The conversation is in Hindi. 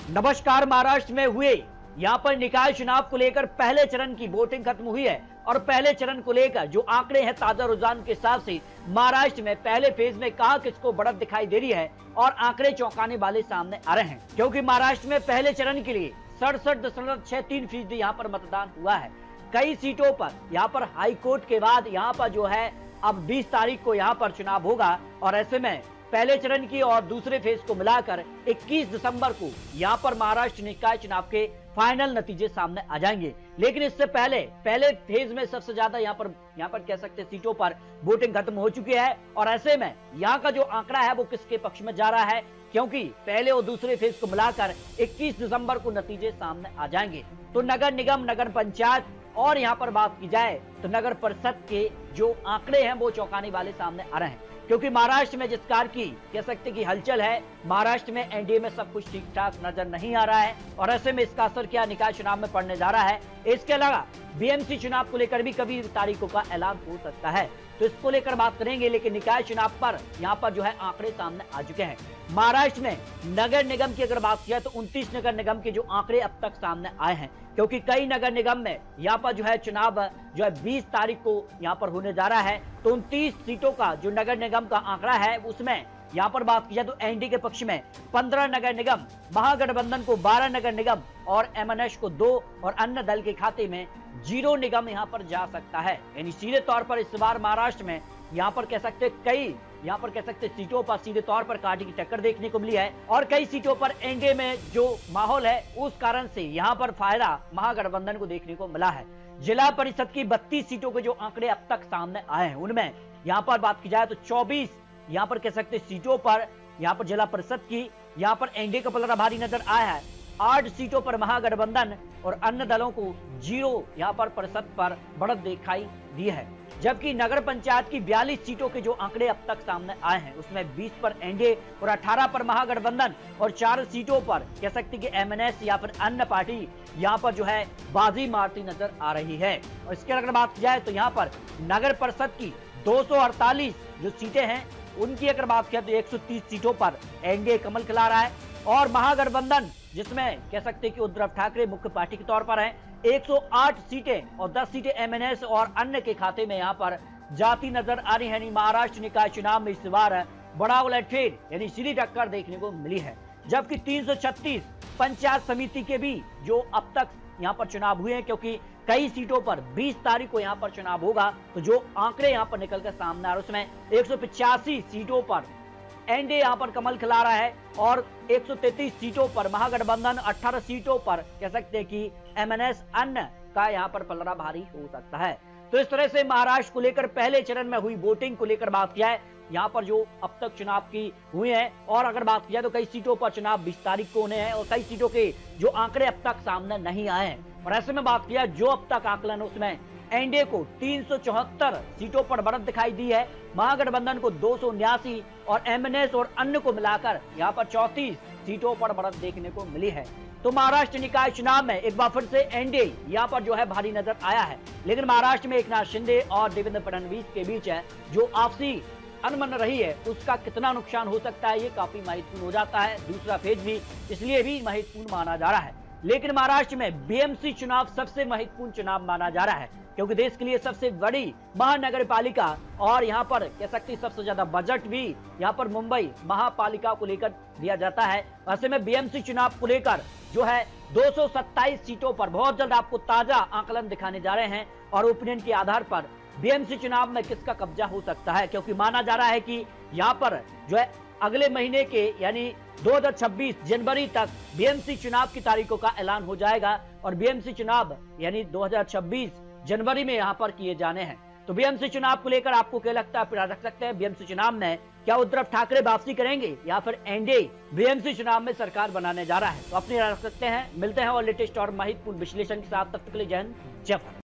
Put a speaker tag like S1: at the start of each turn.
S1: नमस्कार। महाराष्ट्र में हुए यहां पर निकाय चुनाव को लेकर पहले चरण की वोटिंग खत्म हुई है और पहले चरण को लेकर जो आंकड़े हैं ताजा रुझान के हिसाब से महाराष्ट्र में पहले फेज में कहां किसको बढ़त दिखाई दे रही है और आंकड़े चौंकाने वाले सामने आ रहे हैं, क्योंकि महाराष्ट्र में पहले चरण के लिए 67.63% यहाँ पर मतदान हुआ है। कई सीटों पर यहाँ पर हाईकोर्ट के बाद यहाँ पर जो है अब 20 तारीख को यहाँ पर चुनाव होगा और ऐसे में पहले चरण की और दूसरे फेज को मिलाकर 21 दिसंबर को यहां पर महाराष्ट्र निकाय चुनाव के फाइनल नतीजे सामने आ जाएंगे। लेकिन इससे पहले फेज में सबसे ज्यादा यहां पर कह सकते सीटों पर वोटिंग खत्म हो चुकी है और ऐसे में यहां का जो आंकड़ा है वो किसके पक्ष में जा रहा है, क्योंकि पहले और दूसरे फेज को मिलाकर 21 दिसंबर को नतीजे सामने आ जाएंगे। तो नगर निगम, नगर पंचायत और यहाँ पर बात की जाए तो नगर परिषद के जो आंकड़े हैं वो चौंकाने वाले सामने आ रहे हैं, क्योंकि महाराष्ट्र में जिस कार की कह सकते कि हलचल है, महाराष्ट्र में एनडीए में सब कुछ ठीक ठाक नजर नहीं आ रहा है और ऐसे में इसका असर क्या निकाय चुनाव में पड़ने जा रहा है। इसके अलावा बीएमसी चुनाव को लेकर भी कभी तारीखों का ऐलान हो सकता है, तो इसको लेकर बात करेंगे। लेकिन निकाय चुनाव पर यहाँ पर जो है आंकड़े सामने आ चुके हैं। महाराष्ट्र में नगर निगम की अगर बात किया तो 29 नगर निगम के जो आंकड़े अब तक सामने आए हैं, क्योंकि कई नगर निगम में यहाँ पर जो है चुनाव जो है 20 तारीख को यहाँ पर होने जा रहा है। तो 29 सीटों का जो नगर निगम का आंकड़ा है उसमें यहाँ पर बात की जाए तो एनडीए के पक्ष में 15 नगर निगम, महागठबंधन को 12 नगर निगम और एमएनएस को 2 और अन्य दल के खाते में 0 निगम यहाँ पर जा सकता है। यानी सीधे तौर पर इस बार महाराष्ट्र में यहाँ पर कह सकते सीटों पर सीधे तौर पर कांटे की टक्कर देखने को मिली है और कई सीटों पर एनडीए में जो माहौल है उस कारण से यहाँ पर फायदा महागठबंधन को देखने को मिला है। जिला परिषद की 32 सीटों के जो आंकड़े अब तक सामने आए हैं उनमें यहाँ पर बात की जाए तो 24 यहाँ पर कह सकते सीटों पर यहाँ पर जिला परिषद की यहाँ पर एनडीए का पलड़ा भारी नजर आया है। 8 सीटों पर महागठबंधन और अन्य दलों को 0 यहाँ पर परिषद पर बढ़त दिखाई दी है, जबकि नगर पंचायत की 42 सीटों के जो आंकड़े अब तक सामने आए हैं उसमें 20 पर एनडीए और 18 पर महागठबंधन और 4 सीटों पर कह सकते कि एमएनएस या फिर अन्य पार्टी यहाँ पर जो है बाजी मारती नजर आ रही है। और इसके अगर बात की जाए तो यहाँ पर नगर परिषद की 248 जो सीटें हैं उनकी अगर बात किया तो 130 सीटों पर एनडीए कमल खिला रहा है और महागठबंधन जिसमें कह सकते कि उद्धव ठाकरे मुख्य पार्टी के तौर पर हैं 108 सीटें और 10 सीटें एमएनएस और अन्य के खाते में यहाँ पर जाती नजर आ रही है। महाराष्ट्र निकाय चुनाव में इस बार बड़ा उलटफेर यानी सीधी टक्कर देखने को मिली है, जबकि 336 पंचायत समिति के भी जो अब तक यहाँ पर चुनाव हुए हैं, क्योंकि कई सीटों पर 20 तारीख को यहाँ पर चुनाव होगा। तो जो आंकड़े यहाँ पर निकलकर सामने आ रहे उसमें 185 सीटों पर एनडीए यहाँ पर कमल खिला रहा है और 133 सीटों पर महागठबंधन, 18 सीटों पर कह सकते हैं कि एमएनएस अन्य का यहाँ पर पलड़ा भारी हो सकता है। तो इस तरह से महाराष्ट्र को लेकर पहले चरण में हुई वोटिंग को लेकर बात किया है, यहाँ पर जो अब तक चुनाव की हुए हैं और अगर बात किया तो कई सीटों पर चुनाव 20 तारीख को होने हैं और कई सीटों के जो आंकड़े अब तक सामने नहीं आए हैं। और ऐसे में बात किया जो अब तक आकलन उसमें एनडीए को 374 सीटों पर बढ़त दिखाई दी है, महागठबंधन को 279 और एमएनएस और अन्य को मिलाकर यहाँ पर 34 सीटों पर बढ़त देखने को मिली है। तो महाराष्ट्र निकाय चुनाव में एक बार फिर से एनडीए यहाँ पर जो है भारी नजर आया है, लेकिन महाराष्ट्र में एकनाथ शिंदे और देवेंद्र फडणवीस के बीच है जो आपसी अनबन रही है उसका कितना नुकसान हो सकता है ये काफी महत्वपूर्ण हो जाता है। दूसरा फेज भी इसलिए भी महत्वपूर्ण माना जा रहा है। लेकिन महाराष्ट्र में बीएमसी चुनाव सबसे महत्वपूर्ण चुनाव माना जा रहा है, क्योंकि देश के लिए सबसे बड़ी महानगर पालिका और यहाँ पर कह सकते सबसे ज्यादा बजट भी यहाँ पर मुंबई महापालिका को लेकर दिया जाता है। ऐसे में बीएमसी चुनाव को लेकर जो है 227 सीटों पर बहुत जल्द आपको ताजा आकलन दिखाने जा रहे हैं और ओपिनियन के आधार पर बीएमसी चुनाव में किसका कब्जा हो सकता है, क्योंकि माना जा रहा है कि यहाँ पर जो है अगले महीने के यानी 2026 जनवरी तक बीएमसी चुनाव की तारीखों का ऐलान हो जाएगा और बीएमसी चुनाव यानी 2026 जनवरी में यहाँ पर किए जाने हैं। तो बीएमसी चुनाव को लेकर आपको क्या लगता है, रख सकते हैं बीएमसी चुनाव में क्या उद्धव ठाकरे वापसी करेंगे या फिर एनडीए बीएमसी चुनाव में सरकार बनाने जा रहा है? तो अपनी रख सकते हैं। मिलते हैं और लेटेस्ट और महत्वपूर्ण विश्लेषण के साथ, तब तक के लिए जय हिंद, जय भारत।